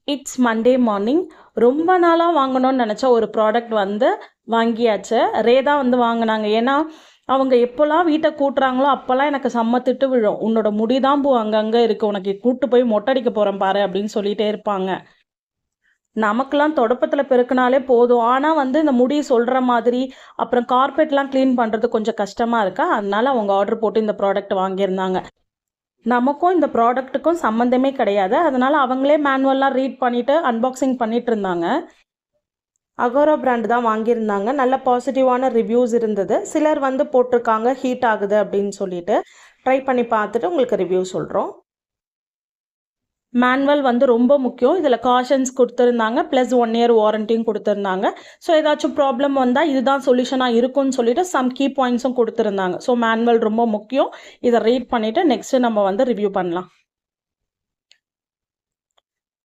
It's Monday morning. ரொம்ப நாளாக வாங்கணும்னு நினச்ச ஒரு ப்ராடக்ட் வந்து வாங்கியாச்சு. ரே தான் வந்து வாங்கினாங்க. ஏன்னா அவங்க எப்போல்லாம் வீட்டை கூட்டுறாங்களோ அப்போல்லாம் எனக்கு செம்ம திட்டு விழும். உன்னோட முடி தான் அங்கங்கே இருக்குது, உனக்கு கூட்டு போய் மொட்டடிக்க போகிறேன் பாரு அப்படின்னு சொல்லிகிட்டே இருப்பாங்க. நமக்கெல்லாம் தொடப்பத்தில் பெருக்கினாலே போதும். ஆனால் வந்து இந்த முடி சொல்கிற மாதிரி அப்புறம் கார்பெட்லாம் க்ளீன் பண்ணுறது கொஞ்சம் கஷ்டமாக இருக்கா. அதனால அவங்க ஆர்டர் போட்டு இந்த ப்ராடக்ட் வாங்கியிருந்தாங்க. நமக்கும் இந்த ப்ராடக்ட்டுக்கும் சம்மந்தமே கிடையாது. அதனால் அவங்களே மேனுவலாக ரீட் பண்ணிவிட்டு அன்பாக்சிங் பண்ணிகிட்டு இருந்தாங்க. அகோரா பிராண்ட் தான் வாங்கியிருந்தாங்க. நல்ல பாசிட்டிவான ரிவ்யூஸ் இருந்தது. சிலர் வந்து போட்டிருக்காங்க ஹீட் ஆகுது அப்படின்னு சொல்லிட்டு. ட்ரை பண்ணி பார்த்துட்டு உங்களுக்கு ரிவ்யூ சொல்கிறோம். மேனுவல் வந்து ரொம்ப முக்கியம். இதில் காஷன்ஸ் கொடுத்துருந்தாங்க, ப்ளஸ் 1 இயர் வாரண்டியும் கொடுத்துருந்தாங்க. ஸோ ஏதாச்சும் ப்ராப்ளம் வந்தால் இதுதான் சொல்யூஷனாக இருக்கும்னு சொல்லிட்டு சம் கீ பாயிண்ட்ஸும் கொடுத்துருந்தாங்க. ஸோ மேனுவல் ரொம்ப முக்கியம். இதை ரீட் பண்ணிவிட்டு நெக்ஸ்ட்டு நம்ம வந்து ரிவ்யூ பண்ணலாம்.